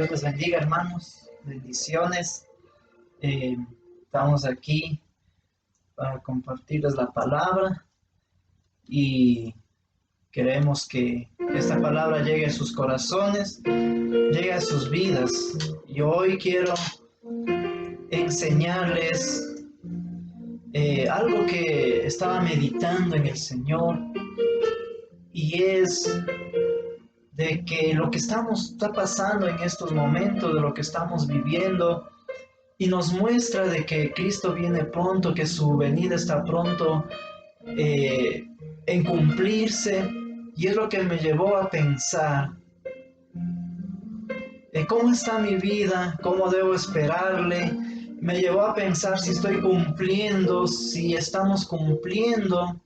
Dios les bendiga, hermanos. Bendiciones. Estamos aquí para compartirles la palabra y queremos que esta palabra llegue a sus corazones, llegue a sus vidas. Y hoy quiero enseñarles algo que estaba meditando en el Señor, y es de que lo que está pasando en estos momentos, de lo que estamos viviendo, y nos muestra de que Cristo viene pronto, que su venida está pronto en cumplirse. Y es lo que me llevó a pensar cómo está mi vida, cómo debo esperarle. Me llevó a pensar si estoy cumpliendo, si estamos cumpliendo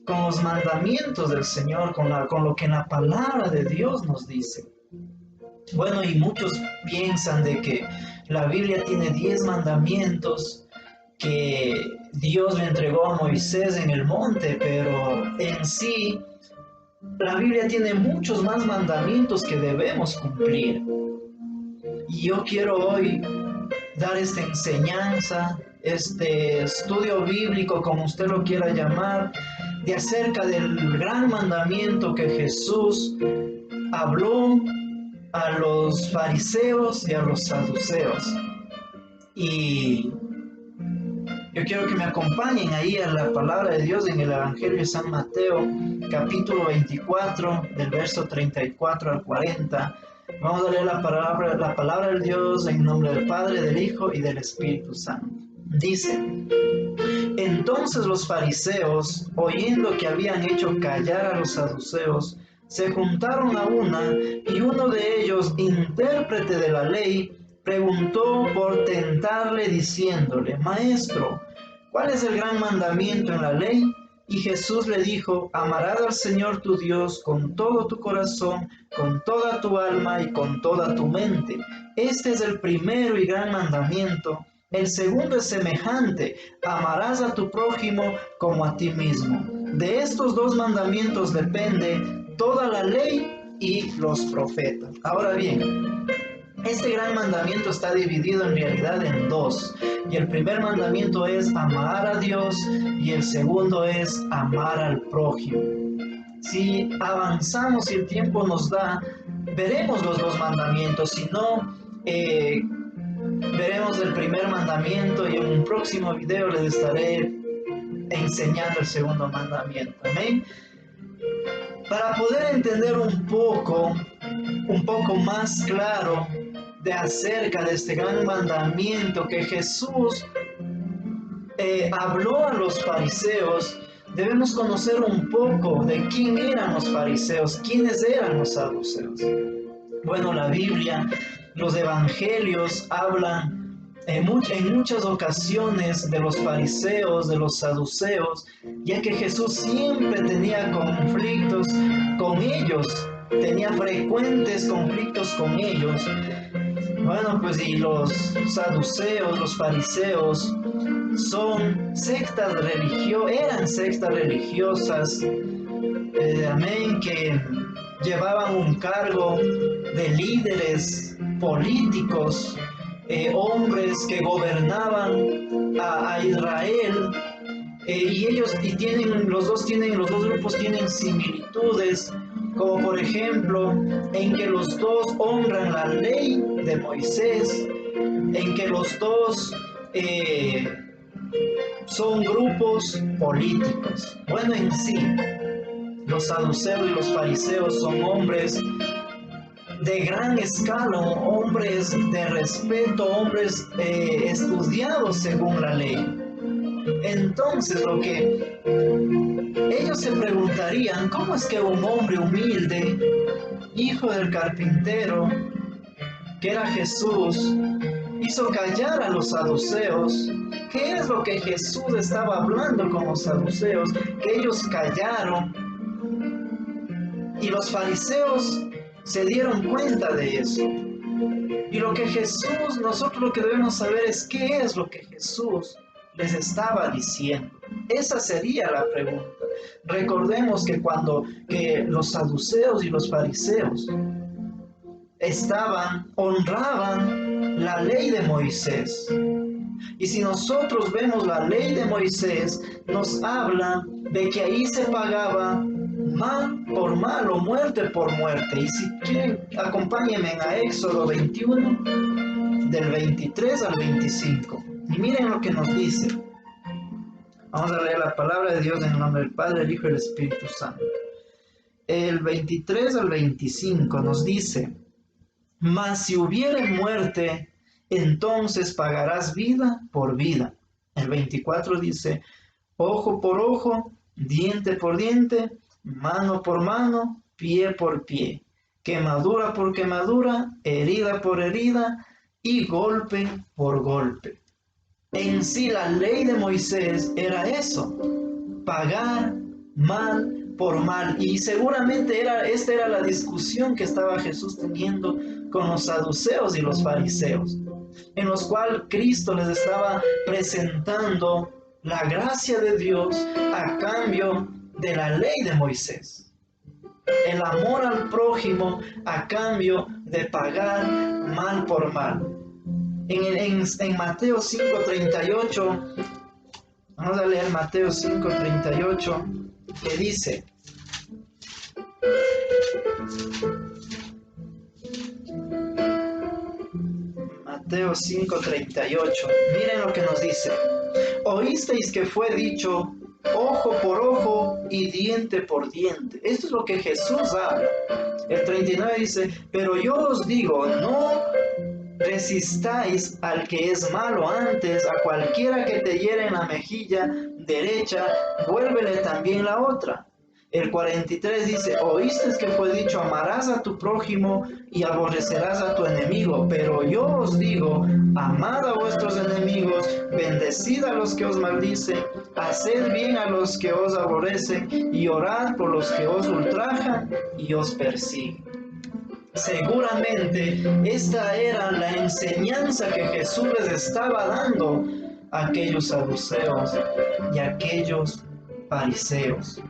con los mandamientos del Señor, con lo que en la palabra de Dios nos dice. Bueno, y muchos piensan de que la Biblia tiene 10 mandamientos que Dios le entregó a Moisés en el monte, pero en sí la Biblia tiene muchos más mandamientos que debemos cumplir. Y yo quiero hoy dar esta enseñanza, este estudio bíblico, como usted lo quiera llamar, de acerca del gran mandamiento que Jesús habló a los fariseos y a los saduceos. Y yo quiero que me acompañen ahí a la palabra de Dios en el Evangelio de San Mateo, capítulo 24, del verso 34 al 40. Vamos a leer la palabra de Dios en nombre del Padre, del Hijo y del Espíritu Santo. Dice: Entonces los fariseos, oyendo que habían hecho callar a los saduceos, se juntaron a una, y uno de ellos, intérprete de la ley, preguntó por tentarle diciéndole: Maestro, ¿cuál es el gran mandamiento en la ley? Y Jesús le dijo: Amarás al Señor tu Dios con todo tu corazón, con toda tu alma y con toda tu mente. Este es el primero y gran mandamiento. El segundo es semejante: amarás a tu prójimo como a ti mismo. De estos dos mandamientos depende toda la ley y los profetas. Ahora bien, este gran mandamiento está dividido en realidad en dos. Y el primer mandamiento es amar a Dios, y el segundo es amar al prójimo. Si avanzamos y el tiempo nos da, veremos los dos mandamientos. Si no, veremos el primer mandamiento, y en un próximo video les estaré enseñando el segundo mandamiento. Amén. Para poder entender un poco más claro de acerca de este gran mandamiento que Jesús habló a los fariseos, debemos conocer un poco de quién eran los fariseos, quiénes eran los saduceos. Bueno, la Biblia, los evangelios hablan en muchas ocasiones de los fariseos, de los saduceos, ya que Jesús siempre tenía conflictos con ellos, tenía frecuentes conflictos con ellos. Bueno, pues y los saduceos, los fariseos, eran sectas religiosas, amén, que llevaban un cargo de líderes políticos, hombres que gobernaban a Israel, y los dos grupos tienen similitudes, como por ejemplo en que los dos honran la ley de Moisés, en que los dos son grupos políticos. Bueno, en sí, los saduceos y los fariseos son hombres de gran escala, hombres de respeto, hombres estudiados según la ley. Entonces, lo que ellos se preguntarían: ¿cómo es que un hombre humilde, hijo del carpintero, que era Jesús, hizo callar a los saduceos? ¿Qué es lo que Jesús estaba hablando con los saduceos? Que ellos callaron, y los fariseos se dieron cuenta de eso. Y nosotros lo que debemos saber es qué es lo que Jesús les estaba diciendo. Esa sería la pregunta. Recordemos que los saduceos y los fariseos honraban la ley de Moisés. Y si nosotros vemos la ley de Moisés, nos habla de que ahí se pagaba mal por mal o muerte por muerte. Y si quieren, acompáñenme a Éxodo 21, del 23 al 25. Y miren lo que nos dice. Vamos a leer la palabra de Dios en el nombre del Padre, el Hijo y el Espíritu Santo. El 23 al 25 nos dice: mas si hubiere muerte, entonces pagarás vida por vida. El 24 dice: ojo por ojo, diente por diente, mano por mano, pie por pie, quemadura por quemadura, herida por herida y golpe por golpe. En sí la ley de Moisés era eso: pagar mal por mal. Y seguramente esta era la discusión que estaba Jesús teniendo con los saduceos y los fariseos, en los cuales Cristo les estaba presentando la gracia de Dios a cambio de la ley de Moisés. El amor al prójimo a cambio de pagar mal por mal. En Mateo 5:38, vamos a leer Mateo 5:38, que dice: Mateo 5:38, miren lo que nos dice: oísteis que fue dicho, ojo por ojo y diente por diente. Esto es lo que Jesús habla. El 39 dice: pero yo os digo, no resistáis al que es malo, antes a cualquiera que te hiere en la mejilla derecha, vuélvele también la otra. El 43 dice: oíste que fue dicho, amarás a tu prójimo y aborrecerás a tu enemigo, pero yo os digo, amad a vuestros enemigos, bendecid a los que os maldicen, haced bien a los que os aborrecen y orad por los que os ultrajan y os persiguen. Seguramente esta era la enseñanza que Jesús les estaba dando a aquellos saduceos y a aquellos fariseos.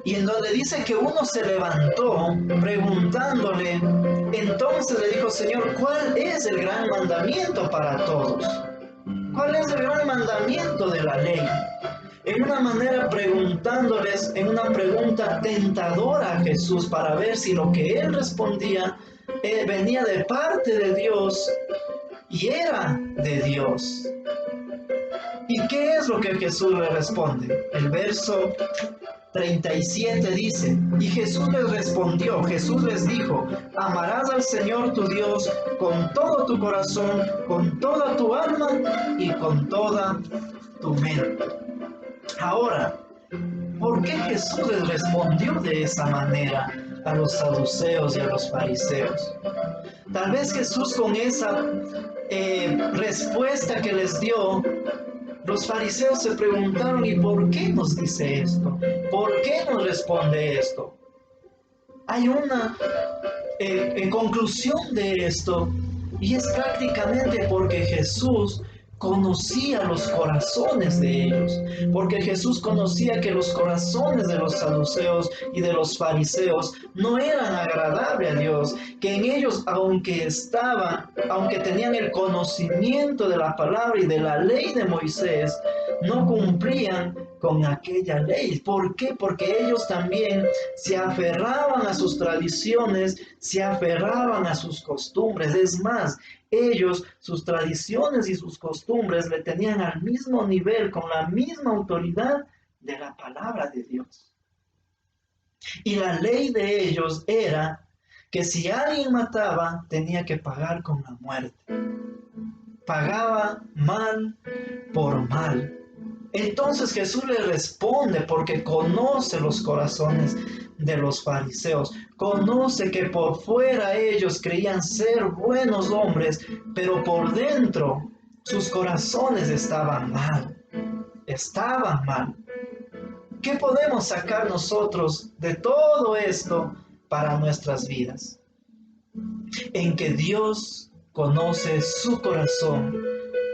Y en donde dice que uno se levantó preguntándole, entonces le dijo: Señor, ¿cuál es el gran mandamiento para todos? ¿Cuál es el gran mandamiento de la ley? En una manera preguntándoles, en una pregunta tentadora a Jesús, para ver si lo que él respondía venía de parte de Dios y era de Dios. ¿Y qué es lo que Jesús le responde? El verso 37 dice: y Jesús les respondió, Jesús les dijo: amarás al Señor tu Dios con todo tu corazón, con toda tu alma y con toda tu mente. Ahora, ¿por qué Jesús les respondió de esa manera a los saduceos y a los fariseos? Tal vez Jesús, con esa respuesta que les dio, los fariseos se preguntaron: ¿y por qué nos dice esto? ¿Por qué nos responde esto? Hay una conclusión de esto, y es prácticamente porque Jesús conocía los corazones de ellos, porque Jesús conocía que los corazones de los saduceos y de los fariseos no eran agradables a Dios, que en ellos, aunque tenían el conocimiento de la palabra y de la ley de Moisés, no cumplían con aquella ley. ¿Por qué? Porque ellos también se aferraban a sus tradiciones, se aferraban a sus costumbres. Es más, ellos, sus tradiciones y sus costumbres le tenían al mismo nivel, con la misma autoridad de la palabra de Dios. Y la ley de ellos era que si alguien mataba, tenía que pagar con la muerte. Pagaba mal por mal. Entonces Jesús le responde, porque conoce los corazones de los fariseos, conoce que por fuera ellos creían ser buenos hombres, pero por dentro sus corazones estaban mal. ¿Qué podemos sacar nosotros de todo esto para nuestras vidas? En que Dios conoce su corazón,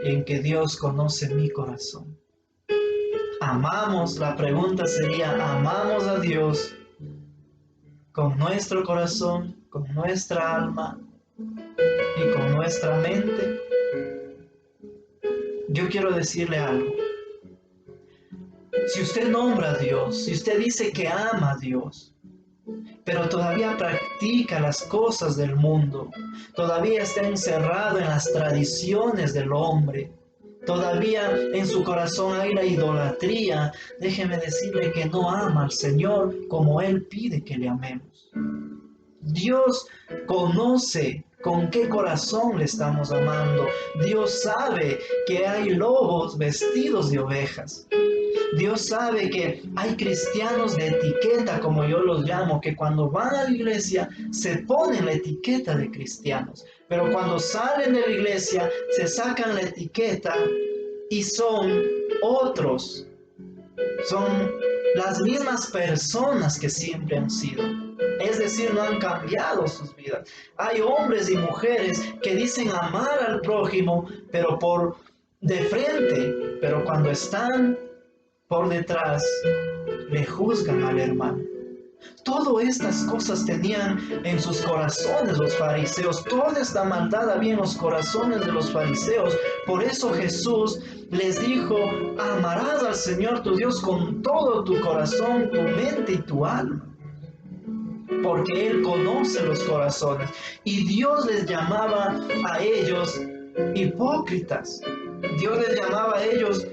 en que Dios conoce mi corazón. La pregunta sería: ¿amamos a Dios con nuestro corazón, con nuestra alma y con nuestra mente, yo quiero decirle algo. Si usted nombra a Dios, si usted dice que ama a Dios, pero todavía practica las cosas del mundo, todavía está encerrado en las tradiciones del hombre, todavía en su corazón hay la idolatría, déjeme decirle que no ama al Señor como Él pide que le amemos. Dios conoce con qué corazón le estamos amando. Dios sabe que hay lobos vestidos de ovejas. Dios sabe que hay cristianos de etiqueta, como yo los llamo, que cuando van a la iglesia se ponen la etiqueta de cristianos, pero cuando salen de la iglesia se sacan la etiqueta y son otros, son las mismas personas que siempre han sido. Es decir, no han cambiado sus vidas. Hay hombres y mujeres que dicen amar al prójimo, pero por de frente, pero cuando están por detrás, le juzgan al hermano. Todas estas cosas tenían en sus corazones los fariseos. Toda esta maldad había en los corazones de los fariseos. Por eso Jesús les dijo: amarás al Señor tu Dios con todo tu corazón, tu mente y tu alma. Porque Él conoce los corazones. Y Dios les llamaba a ellos hipócritas. Dios les llamaba a ellos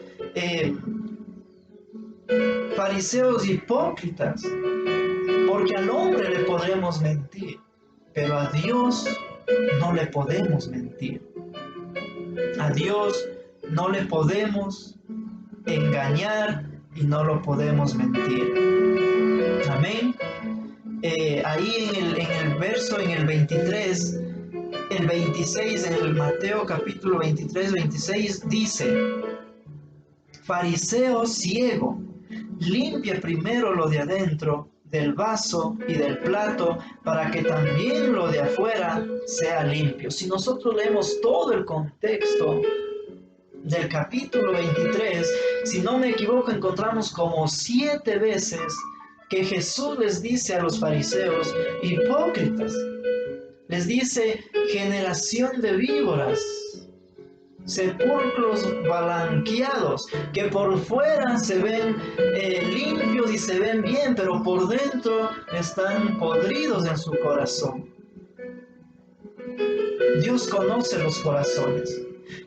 fariseos hipócritas, porque al hombre le podremos mentir, pero a Dios no le podemos mentir. A Dios no le podemos engañar y no lo podemos mentir. Amén. Ahí en el verso, en el 23, el 26, en el Mateo capítulo 23, 26, dice: fariseo ciego, limpia primero lo de adentro del vaso y del plato, para que también lo de afuera sea limpio. Si nosotros leemos todo el contexto del capítulo 23, si no me equivoco, encontramos como 7 veces que Jesús les dice a los fariseos hipócritas. Les dice: generación de víboras, sepulcros blanqueados, que por fuera se ven limpios y se ven bien, pero por dentro están podridos en su corazón. Dios conoce los corazones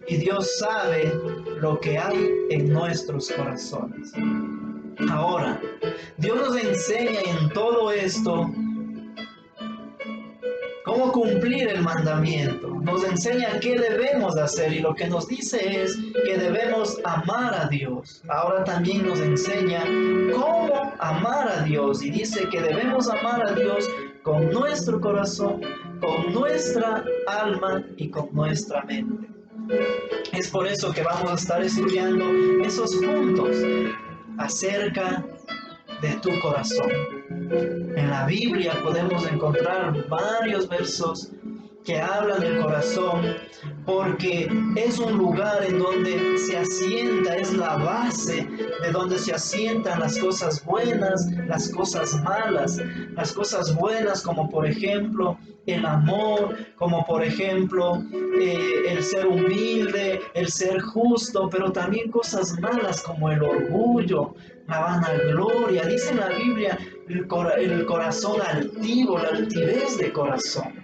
y Dios sabe lo que hay en nuestros corazones. Ahora, Dios nos enseña en todo esto cómo cumplir el mandamiento. Nos enseña qué debemos hacer y lo que nos dice es que debemos amar a Dios. Ahora también nos enseña cómo amar a Dios y dice que debemos amar a Dios con nuestro corazón, con nuestra alma y con nuestra mente. Es por eso que vamos a estar estudiando esos puntos acerca de tu corazón. En la Biblia podemos encontrar varios versos que hablan del corazón, porque es un lugar en donde se asienta, es la base de donde se asientan las cosas buenas, las cosas malas. Las cosas buenas, como por ejemplo el amor, como por ejemplo el ser humilde, el ser justo, pero también cosas malas como el orgullo, la vanagloria. Dice en la Biblia el corazón altivo, la altivez de corazón.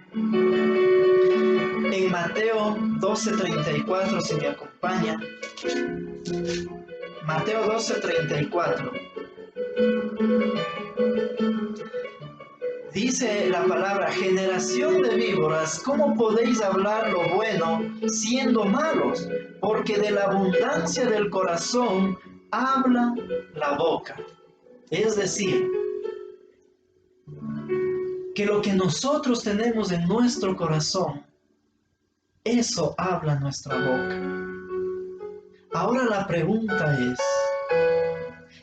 En Mateo 12:34, si me acompaña, Mateo 12:34, dice la palabra: generación de víboras, ¿cómo podéis hablar lo bueno siendo malos? Porque de la abundancia del corazón habla la boca. Es decir, que lo que nosotros tenemos en nuestro corazón, eso habla nuestra boca. Ahora la pregunta es: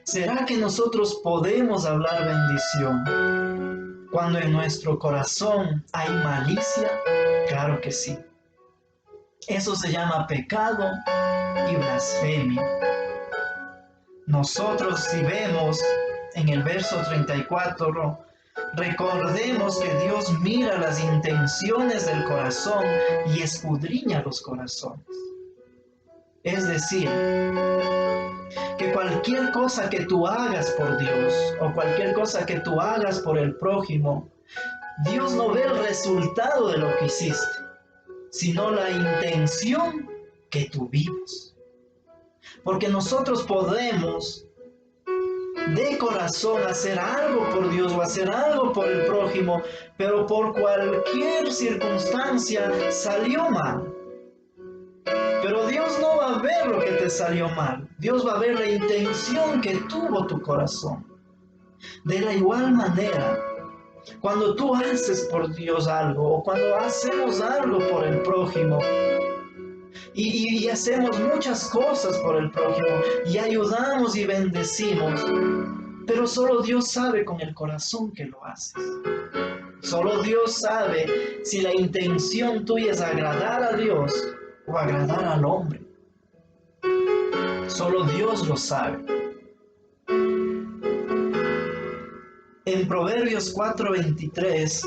¿será que nosotros podemos hablar bendición cuando en nuestro corazón hay malicia? Claro que sí. Eso se llama pecado y blasfemia. Nosotros, si vemos en el verso 34, Recordemos que Dios mira las intenciones del corazón y escudriña los corazones. Es decir, que cualquier cosa que tú hagas por Dios o cualquier cosa que tú hagas por el prójimo, Dios no ve el resultado de lo que hiciste, sino la intención que tuvimos. Porque nosotros podemos de corazón hacer algo por Dios o hacer algo por el prójimo, pero por cualquier circunstancia salió mal. Pero Dios no va a ver lo que te salió mal. Dios va a ver la intención que tuvo tu corazón. De la igual manera, cuando tú haces por Dios algo o cuando hacemos algo por el prójimo y hacemos muchas cosas por el prójimo y ayudamos y bendecimos, pero solo Dios sabe con el corazón que lo haces. Solo Dios sabe si la intención tuya es agradar a Dios o agradar al hombre. Solo Dios lo sabe. En Proverbios 4:23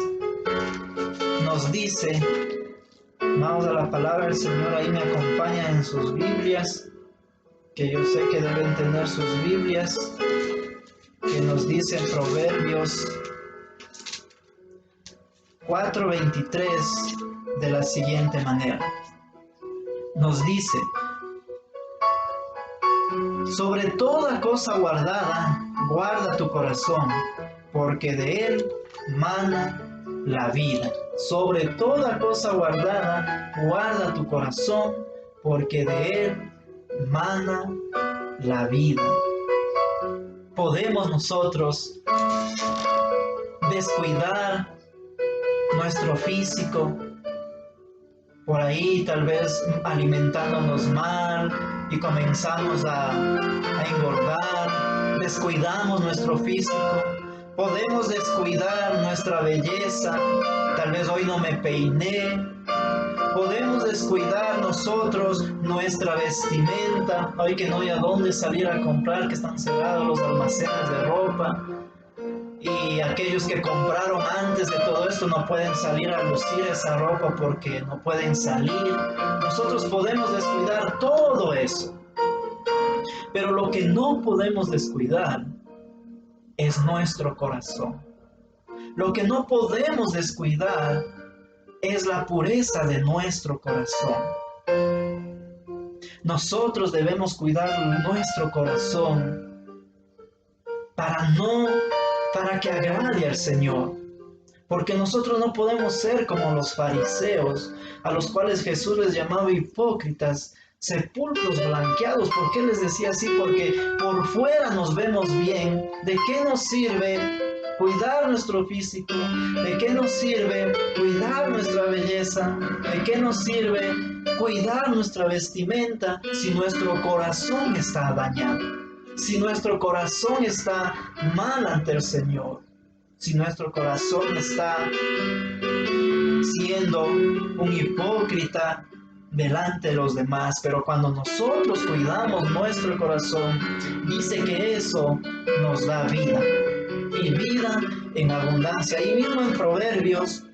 nos dice, vamos a la palabra del Señor, ahí me acompaña en sus Biblias, que yo sé que deben tener sus Biblias, que nos dice en Proverbios 4:23 de la siguiente manera. Nos dice, sobre toda cosa guardada, guarda tu corazón, porque de él mana la vida. Sobre toda cosa guardada, guarda tu corazón, porque de él mana la vida. Podemos nosotros descuidar nuestro físico, por ahí tal vez alimentándonos mal y comenzamos a engordar, descuidamos nuestro físico, podemos descuidar nuestra belleza, tal vez hoy no me peiné, podemos descuidar nosotros nuestra vestimenta, hoy que no hay a dónde salir a comprar, que están cerrados los almacenes de ropa. Y aquellos que compraron antes de todo esto no pueden salir a lucir esa ropa porque no pueden salir. Nosotros podemos descuidar todo eso. Pero lo que no podemos descuidar es nuestro corazón. Lo que no podemos descuidar es la pureza de nuestro corazón. Nosotros debemos cuidar nuestro corazón para que agrade al Señor. Porque nosotros no podemos ser como los fariseos, a los cuales Jesús les llamaba hipócritas, sepulcros blanqueados. ¿Por qué les decía así? Porque por fuera nos vemos bien. ¿De qué nos sirve cuidar nuestro físico? ¿De qué nos sirve cuidar nuestra belleza? ¿De qué nos sirve cuidar nuestra vestimenta si nuestro corazón está dañado? Si nuestro corazón está mal ante el Señor, si nuestro corazón está siendo un hipócrita delante de los demás, pero cuando nosotros cuidamos nuestro corazón, dice que eso nos da vida, y vida en abundancia. Ahí mismo en Proverbios,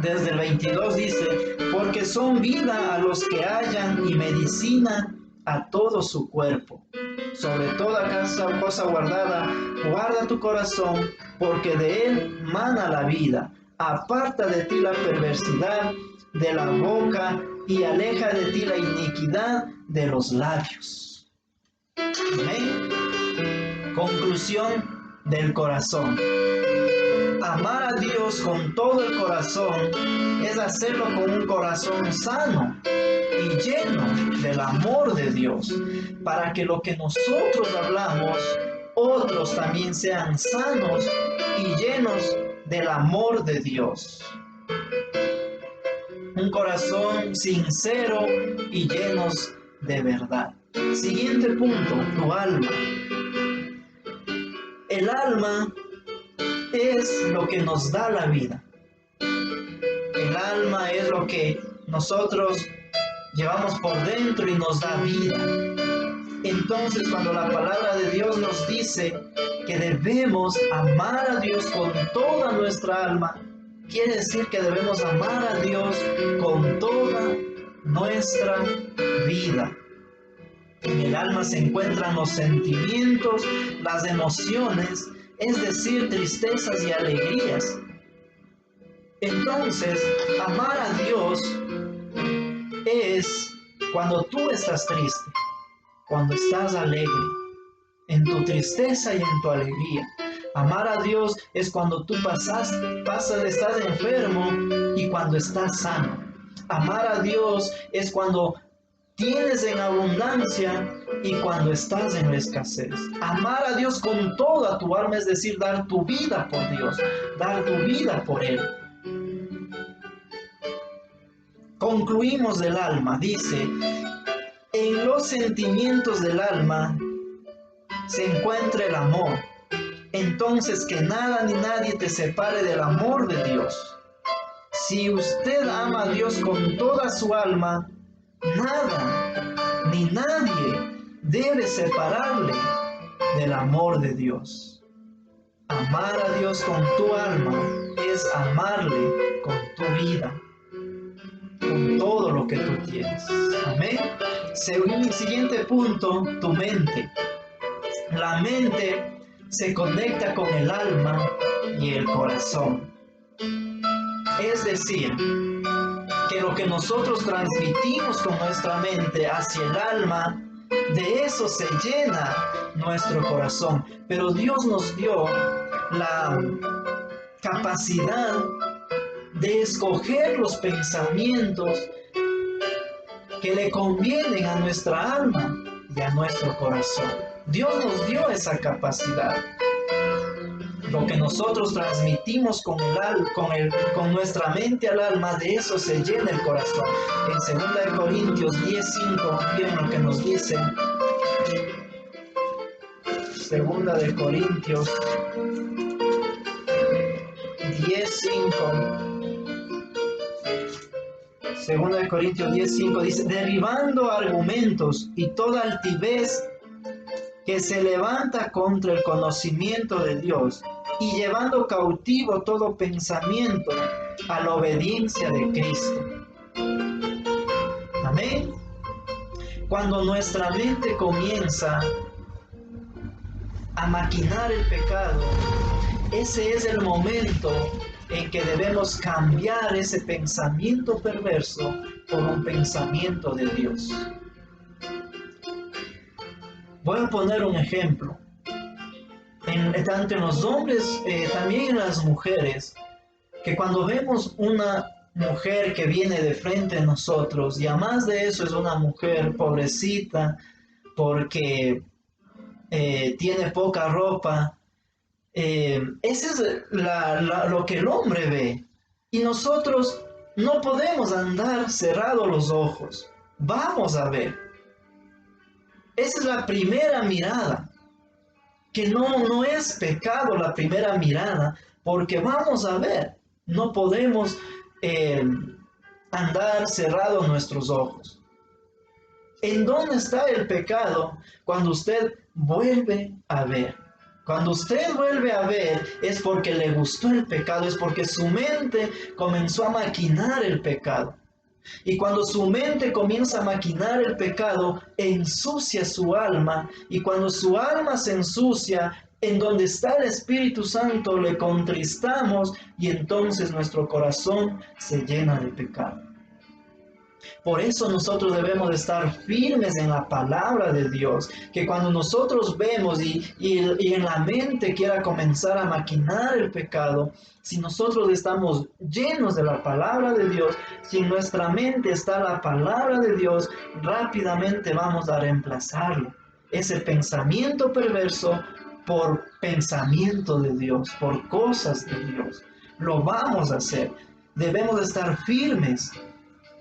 desde el 22 dice, porque son vida a los que hallan y medicina a todo su cuerpo. Sobre toda cosa guardada, guarda tu corazón, porque de él mana la vida. Aparta de ti la perversidad de la boca y aleja de ti la iniquidad de los labios. Amén. Conclusión del corazón. Amar a Dios con todo el corazón es hacerlo con un corazón sano y lleno del amor de Dios, para que lo que nosotros hablamos, otros también sean sanos y llenos del amor de Dios. Un corazón sincero y llenos de verdad. Siguiente punto, tu alma. El alma es lo que nos da la vida. El alma es lo que nosotros llevamos por dentro y nos da vida. Entonces, cuando la palabra de Dios nos dice que debemos amar a Dios con toda nuestra alma, quiere decir que debemos amar a Dios con toda nuestra vida. En el alma se encuentran los sentimientos, las emociones, es decir, tristezas y alegrías. Entonces, amar a Dios es cuando tú estás triste, cuando estás alegre, en tu tristeza y en tu alegría. Amar a Dios es cuando tú estás enfermo y cuando estás sano. Amar a Dios es cuando tienes en abundancia y cuando estás en la escasez. Amar a Dios con toda tu alma, es decir, dar tu vida por Dios, dar tu vida por Él. Concluimos del alma, dice, en los sentimientos del alma se encuentra el amor. Entonces que nada ni nadie te separe del amor de Dios. Si usted ama a Dios con toda su alma, nada ni nadie debe separarle del amor de Dios. Amar a Dios con tu alma es amarle con tu vida, con todo lo que tú tienes. Amén. Siguiente punto, tu mente. La mente se conecta con el alma y el corazón. Es decir, que lo que nosotros transmitimos con nuestra mente hacia el alma, de eso se llena nuestro corazón. Pero Dios nos dio la capacidad de escoger los pensamientos que le convienen a nuestra alma y a nuestro corazón. Dios nos dio esa capacidad. Lo que nosotros transmitimos con nuestra mente al alma, de eso se llena el corazón. En 2 Corintios 10:5, miren lo que nos dice. 2 Corintios 10:5. 2 Corintios 10:5 dice, derribando argumentos y toda altivez que se levanta contra el conocimiento de Dios y llevando cautivo todo pensamiento a la obediencia de Cristo. Amén. Cuando nuestra mente comienza a maquinar el pecado, ese es el momento en que debemos cambiar ese pensamiento perverso por un pensamiento de Dios. Voy a poner un ejemplo. Tanto en los hombres, también en las mujeres, que cuando vemos una mujer que viene de frente a nosotros, y además de eso es una mujer pobrecita, porque tiene poca ropa, ese es lo que el hombre ve. Y nosotros no podemos andar cerrados los ojos. Vamos a ver. Esa es la primera mirada. Que no es pecado la primera mirada, porque vamos a ver. No podemos andar cerrados nuestros ojos. ¿En dónde está el pecado? Cuando usted vuelve a ver. Cuando usted vuelve a ver es porque le gustó el pecado, es porque su mente comenzó a maquinar el pecado. Y cuando su mente comienza a maquinar el pecado, ensucia su alma. Y cuando su alma se ensucia, en donde está el Espíritu Santo le contristamos y entonces nuestro corazón se llena de pecado. Por eso nosotros debemos estar firmes en la palabra de Dios, que cuando nosotros vemos y en la mente quiera comenzar a maquinar el pecado, si nosotros estamos llenos de la palabra de Dios, si en nuestra mente está la palabra de Dios, rápidamente vamos a reemplazarlo, ese pensamiento perverso, por pensamiento de Dios, por cosas de Dios. Lo vamos a hacer. Debemos estar firmes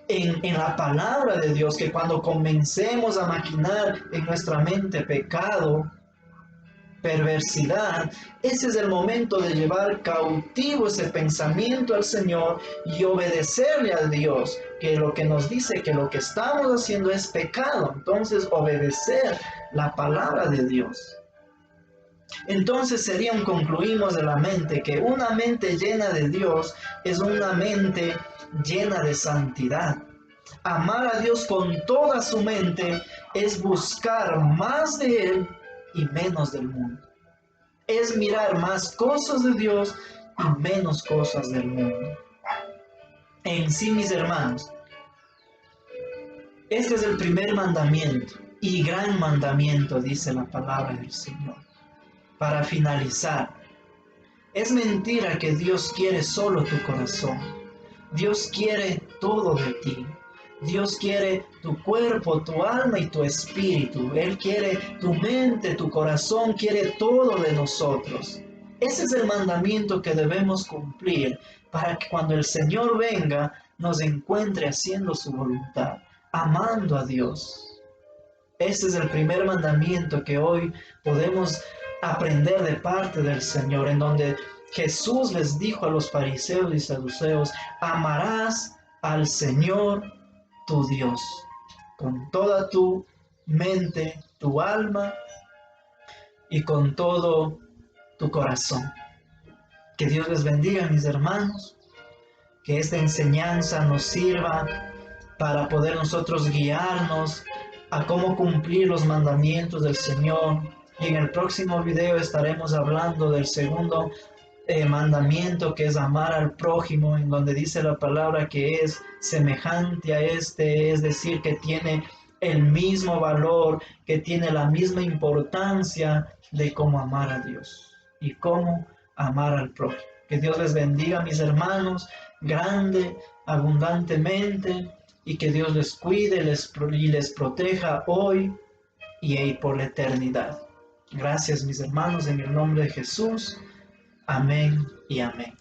en la palabra de Dios, que cuando comencemos a maquinar en nuestra mente pecado, perversidad, ese es el momento de llevar cautivo ese pensamiento al Señor y obedecerle a Dios, que lo que nos dice que lo que estamos haciendo es pecado. Entonces, obedecer la palabra de Dios. Entonces concluimos de la mente que una mente llena de Dios es una mente llena de santidad. Amar a Dios con toda su mente es buscar más de Él y menos del mundo. Es mirar más cosas de Dios y menos cosas del mundo. En sí, mis hermanos, este es el primer mandamiento y gran mandamiento, dice la palabra del Señor. Para finalizar, es mentira que Dios quiere solo tu corazón. Dios quiere todo de ti. Dios quiere tu cuerpo, tu alma y tu espíritu. Él quiere tu mente, tu corazón, quiere todo de nosotros. Ese es el mandamiento que debemos cumplir para que cuando el Señor venga nos encuentre haciendo su voluntad, amando a Dios. Este es el primer mandamiento que hoy podemos aprender de parte del Señor, en donde Jesús les dijo a los fariseos y saduceos: amarás al Señor tu Dios con toda tu mente, tu alma y con todo tu corazón. Que Dios les bendiga, mis hermanos, que esta enseñanza nos sirva para poder nosotros guiarnos a cómo cumplir los mandamientos del Señor. Y en el próximo video estaremos hablando del segundo mandamiento, que es amar al prójimo, en donde dice la palabra que es semejante a este, es decir, que tiene el mismo valor, que tiene la misma importancia de cómo amar a Dios y cómo amar al prójimo. Que Dios les bendiga, mis hermanos, grande, abundantemente, y que Dios les cuide y les proteja hoy y por la eternidad. Gracias, mis hermanos, en el nombre de Jesús. Amén y amén.